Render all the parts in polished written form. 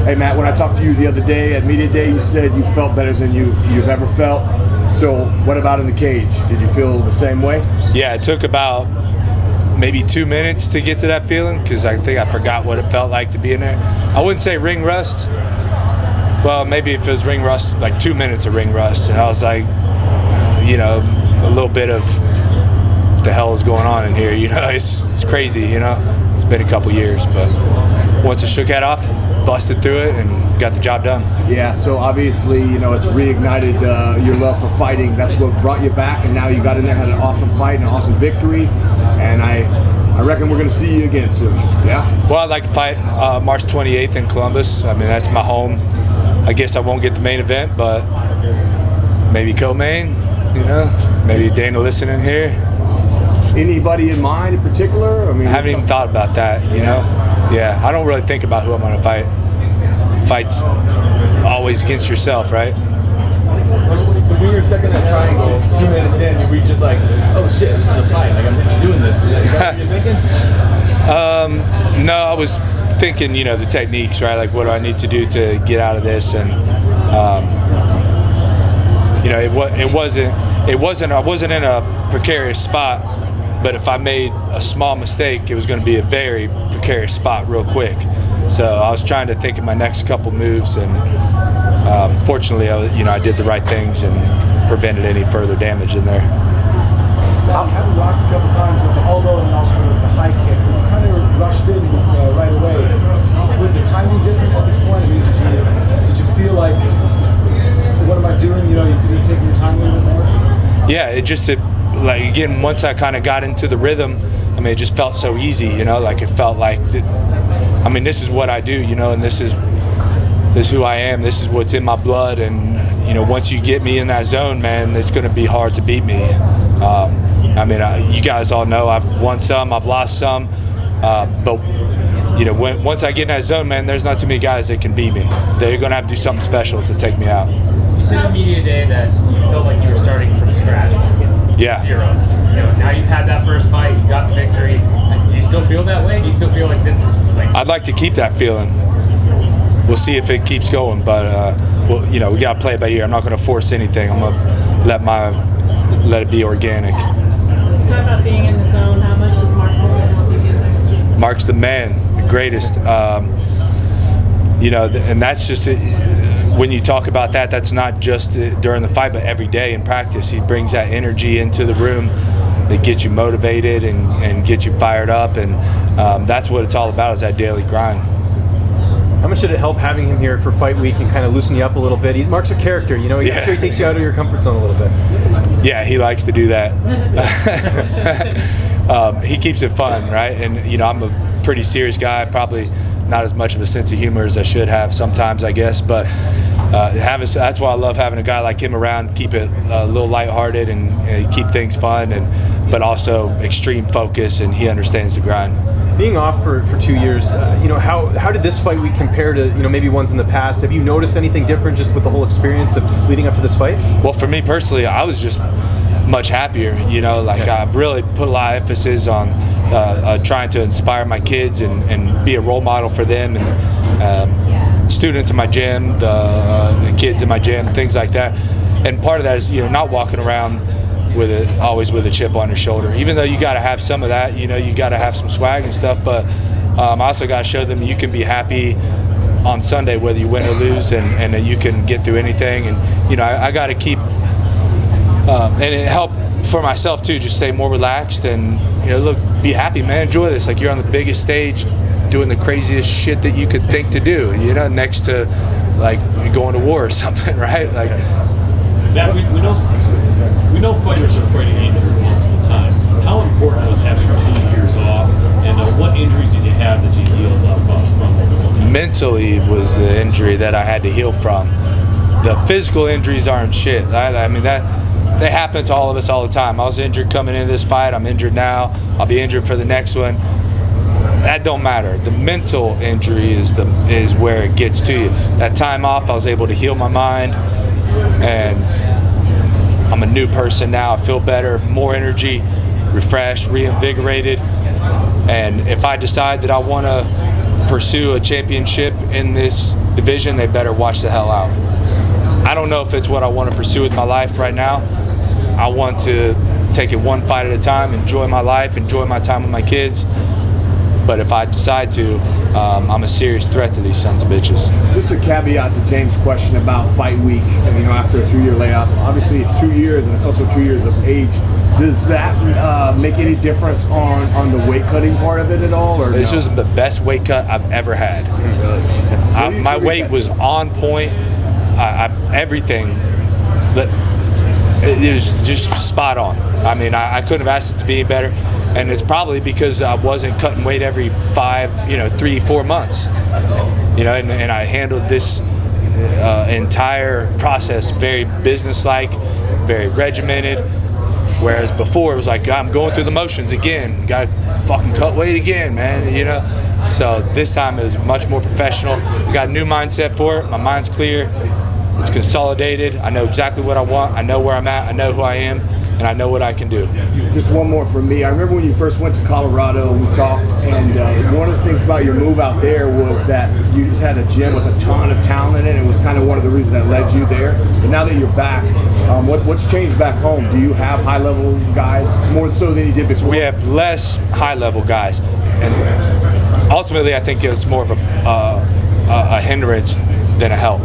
Hey Matt, when I talked to you the other day at media day, you said you felt better than you've ever felt. So what about in the cage? Did you feel the same way? Yeah, it took about maybe 2 minutes to get to that feeling because I think I forgot what it felt like to be in there. I wouldn't say ring rust. Well, maybe if it was ring rust, like 2 minutes of ring rust. And I was like, a little bit of what the hell is going on in here. It's crazy, It's been a couple years, but once I shook that off, busted through it and got the job done. Yeah, so obviously, it's reignited your love for fighting. That's what brought you back, and now you got in there, had an awesome fight and an awesome victory, and I reckon we're going to see you again soon. Yeah? Well, I'd like to fight March 28th in Columbus. I mean, that's my home. I guess I won't get the main event, but maybe co-main, maybe Dana listening here. Anybody in mind in particular? I haven't even thought about that, Yeah, I don't really think about who I'm going to fight. Fight's always against yourself, right? So when you're stuck in that triangle, 2 minutes in, were you just like, oh shit, this is a fight, like I'm doing this? Is that what you're thinking? No, I was thinking, the techniques, right? Like what do I need to do to get out of this? And, I wasn't in a precarious spot. But if I made a small mistake, it was going to be a very precarious spot real quick. So I was trying to think of my next couple moves, and fortunately, I did the right things and prevented any further damage in there. Now, you had rocked a couple times with the elbow and also the high kick. You kind of rushed in right away. Was the timing different at this point? I mean, did you feel like, what am I doing? You could be taking your time a little bit more? Yeah, again, once I kind of got into the rhythm, it just felt so easy, like it felt like, this is what I do, and this is who I am, this is what's in my blood, and, once you get me in that zone, man, it's going to be hard to beat me. You guys all know I've won some, I've lost some, but, once I get in that zone, man, there's not too many guys that can beat me. They're going to have to do something special to take me out. You said on media day that you felt like you were starting from scratch. Yeah. 0. Now you've had that first fight, you got the victory. Do you still feel that way? Do you still feel like this is like? I'd like to keep that feeling. We'll see if it keeps going, but we got to play it by ear. I'm not going to force anything. I'm going to let it be organic. Talk about being in the zone. How much does Mark help you get there? Mark's the man, the greatest. And that's just when you talk about that, that's not just during the fight, but every day in practice. He brings that energy into the room that gets you motivated and gets you fired up, and that's what it's all about, is that daily grind. How much did it help having him here for fight week and kind of loosen you up a little bit? Mark's a character, He takes you out of your comfort zone a little bit. Yeah, he likes to do that. He keeps it fun, right? And, I'm a pretty serious guy, probably not as much of a sense of humor as I should have sometimes, I guess, but that's why I love having a guy like him around. Keep it a little lighthearted and keep things fun, but also extreme focus, and he understands the grind. Being off for 2 years, how did this fight week compare to maybe ones in the past? Have you noticed anything different just with the whole experience of leading up to this fight? Well, for me personally, I was just much happier. I've really put a lot of emphasis on trying to inspire my kids and be a role model for them, and students in my gym, the kids in my gym, things like that. And part of that is not walking around always with a chip on your shoulder. Even though you got to have some of that, you got to have some swag and stuff. But I also got to show them you can be happy on Sunday whether you win or lose, and that you can get through anything. And I got to keep. And it helped for myself too, just stay more relaxed and look, be happy, man. Enjoy this. Like, you're on the biggest stage, doing the craziest shit that you could think to do. Next to like going to war or something, right? Like, that we know fighters are fighting injury multiple times. How important was having 2 years off, and what injuries did you have that you healed up from? Mentally was the injury that I had to heal from. The physical injuries aren't shit. They happen to all of us all the time. I was injured coming into this fight. I'm injured now. I'll be injured for the next one. That don't matter. The mental injury is where it gets to you. That time off, I was able to heal my mind, and I'm a new person now. I feel better, more energy, refreshed, reinvigorated. And if I decide that I want to pursue a championship in this division, they better watch the hell out. I don't know if it's what I want to pursue with my life right now. I want to take it one fight at a time, enjoy my life, enjoy my time with my kids. But if I decide to, I'm a serious threat to these sons of bitches. Just a caveat to James' question about fight week, and after a 2-year layoff, obviously it's 2 years and it's also 2 years of age. Does that make any difference on the weight cutting part of it at all? Or this was the best weight cut I've ever had. My weight was on point. Everything, but it was just spot on. I mean, I couldn't have asked it to be better, and it's probably because I wasn't cutting weight every 3-4 months. And I handled this entire process very businesslike, very regimented. Whereas before it was like, I'm going through the motions again. Got to fucking cut weight again, man. So this time it was much more professional. Got a new mindset for it. My mind's clear. It's consolidated. I know exactly what I want. I know where I'm at. I know who I am, and I know what I can do. Just one more from me. I remember when you first went to Colorado, we talked, and one of the things about your move out there was that you just had a gym with a ton of talent in it. It was kind of one of the reasons that led you there. But now that you're back, what's changed back home? Do you have high-level guys more so than you did before? We have less high-level guys, and ultimately I think it's more of a hindrance than a help.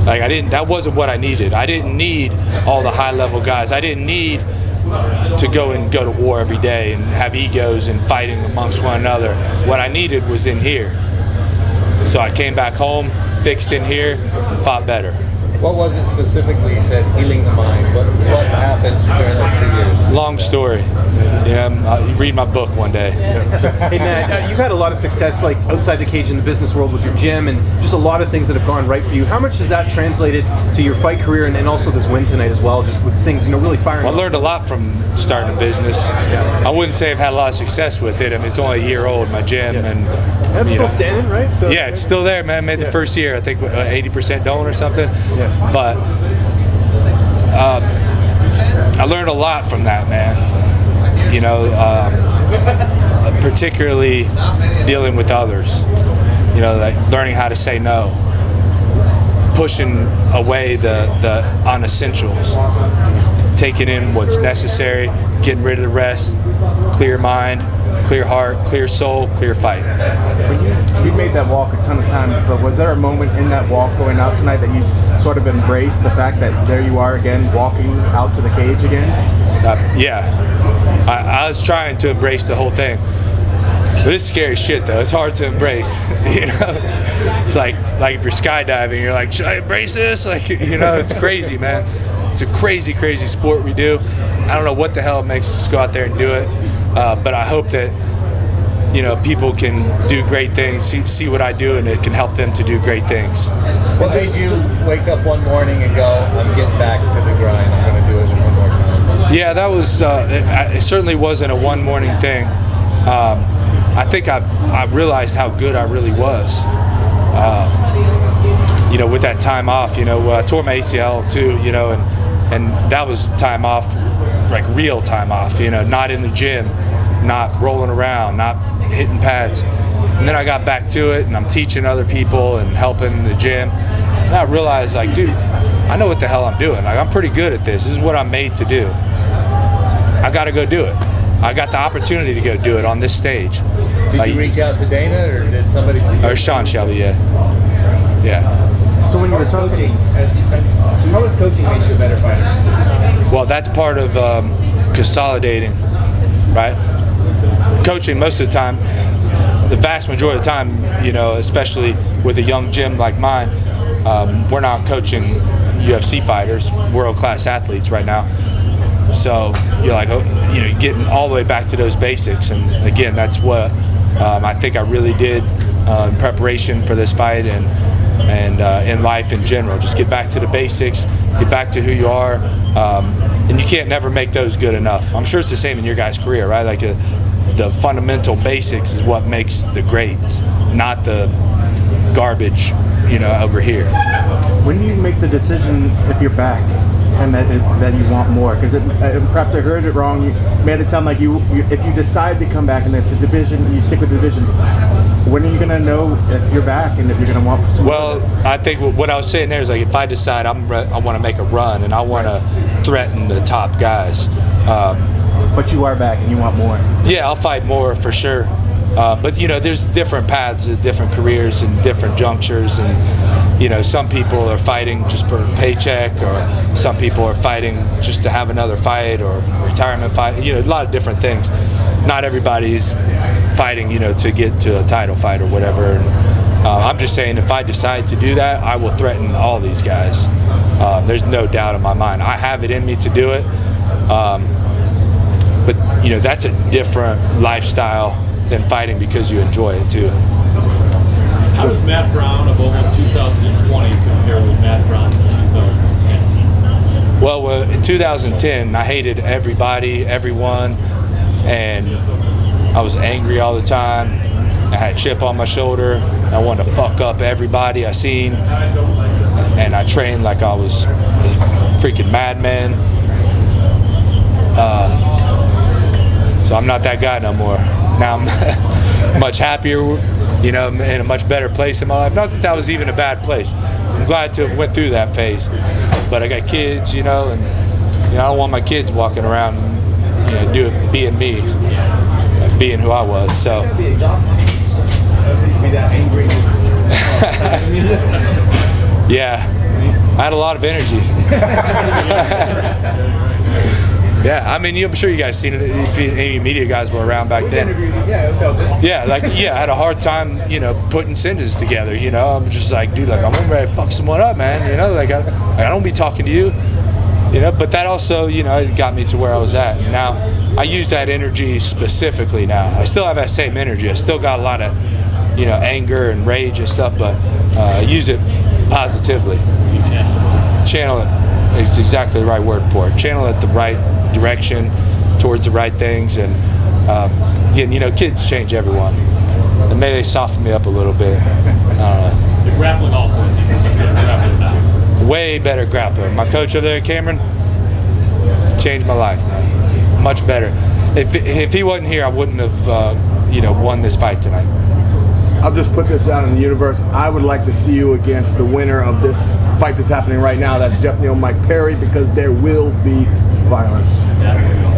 That wasn't what I needed. I didn't need all the high-level guys. I didn't need to go to war every day and have egos and fighting amongst one another. What I needed was in here. So I came back home, fixed in here, and fought better. What was it specifically you said, healing the mind? What happened during those 2 years? Long story. You read my book one day. Hey Matt, you've had a lot of success outside the cage in the business world with your gym and just a lot of things that have gone right for you. How much has that translated to your fight career and also this win tonight as well, just with things really firing? Well, I learned a lot from starting a business. I wouldn't say I've had a lot of success with it. I mean, it's only a year old, my gym. And that's still standing, right? So, yeah, it's still there, man. I made the first year, I think 80% done or something. Yeah. But I learned a lot from that, man. Particularly dealing with others. Learning how to say no, pushing away the unessentials, taking in what's necessary, getting rid of the rest, clear mind, clear heart, clear soul, clear fight. You made that walk a ton of times, but was there a moment in that walk going out tonight that you sort of embraced the fact that there you are again, walking out to the cage again? Yeah. I was trying to embrace the whole thing. But it's scary shit, though. It's hard to embrace, It's like if you're skydiving, you're like, should I embrace this? It's crazy, man. It's a crazy, crazy sport we do. I don't know what the hell makes us go out there and do it, but I hope that people can do great things, see what I do, and it can help them to do great things. What made you wake up one morning and go, I'm getting back to the grind, I'm going to do it one more time? Yeah, that was, it certainly wasn't a one morning thing. I think I realized how good I really was. With that time off, I tore my ACL too, and that was time off, like real time off, not in the gym, not rolling around, not hitting pads. And then I got back to it, and I'm teaching other people and helping in the gym. And I realized, dude, I know what the hell I'm doing. I'm pretty good at this. This is what I'm made to do. I got to go do it. I got the opportunity to go do it on this stage. Did you reach out to Dana, or did somebody? Or Sean Shelby, yeah. So when you were talking, how has coaching made you a better fighter? Well, that's part of consolidating, right? Coaching most of the time, the vast majority of the time, especially with a young gym like mine, we're not coaching UFC fighters, world-class athletes right now. So you're getting all the way back to those basics, and again, that's what I think I really did in preparation for this fight and in life in general. Just get back to the basics, get back to who you are, and you can't never make those good enough. I'm sure it's the same in your guys' career, right? The fundamental basics is what makes the greats, not the garbage, over here. When you make the decision if you're back and that you want more, because perhaps I heard it wrong, you made it sound like if you decide to come back and that the division, you stick with the division, When are you gonna know if you're back and if you're gonna want some? Well, I think what I was saying there is like if I decide I want to make a run and I want to threaten the top guys. But you are back and you want more. Yeah, I'll fight more for sure. But you know, there's different paths, different careers, and different junctures, and you know, some people are fighting just for a paycheck, or some people are fighting just to have another fight or retirement fight. You know, a lot of different things. Not everybody's fighting, you know, to get to a title fight or whatever. And, I'm just saying, if I decide to do that, I will threaten all these guys. There's no doubt in my mind. I have it in me to do it. But you know, that's a different lifestyle than fighting because you enjoy it too. How does Matt Brown of almost 2020 compare with Matt Brown of 2010? Well, in 2010, I hated everybody, everyone, and I was angry all the time. I had a chip on my shoulder. I wanted to fuck up everybody I seen, and I trained like I was a freaking madman. So I'm not that guy no more. Now I'm much happier, you know, in a much better place in my life. Not that that was even a bad place. I'm glad to have went through that phase. But I got kids, you know, and you know, I don't want my kids walking around, you know, being me, being who I was. So. That'd be exhausting. I don't think you'd be that angry. Yeah, I had a lot of energy. Yeah, I mean, I'm sure you guys seen it. If any media guys were around back then. Yeah, I felt it. Yeah, like I had a hard time, you know, putting sentences together. You know, I'm just like, dude, like I'm ready to fuck someone up, man. You know, like I don't be talking to you. You know, but that also, you know, it got me to where I was at. And now I use that energy specifically now. I still have that same energy. I still got a lot of, you know, anger and rage and stuff, but I use it positively. Channel it. It's exactly the right word for it. Channel it the right direction towards the right things, and again, you know, kids change everyone, and maybe they soften me up a little bit. I don't know. The grappling also, I think, is better grappling now. Way better grappler. My coach over there, Cameron, changed my life, man. Much better. If he wasn't here, I wouldn't have you know, won this fight tonight. I'll just put this out in the universe. I would like to see you against the winner of this fight that's happening right now. That's Jeff Neal, Mike Perry, because there will be violence.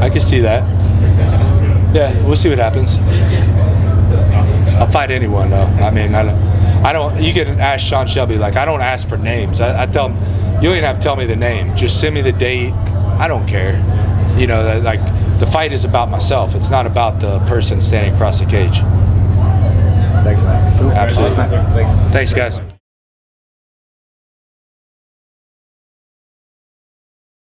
I can see that. Yeah, we'll see what happens. I'll fight anyone, though. I mean, I don't. You can ask Sean Shelby. Like, I don't ask for names. I tell him, you don't even have to tell me the name. Just send me the date. I don't care. You know, like the fight is about myself. It's not about the person standing across the cage. Thanks, man. Absolutely. Thanks, guys.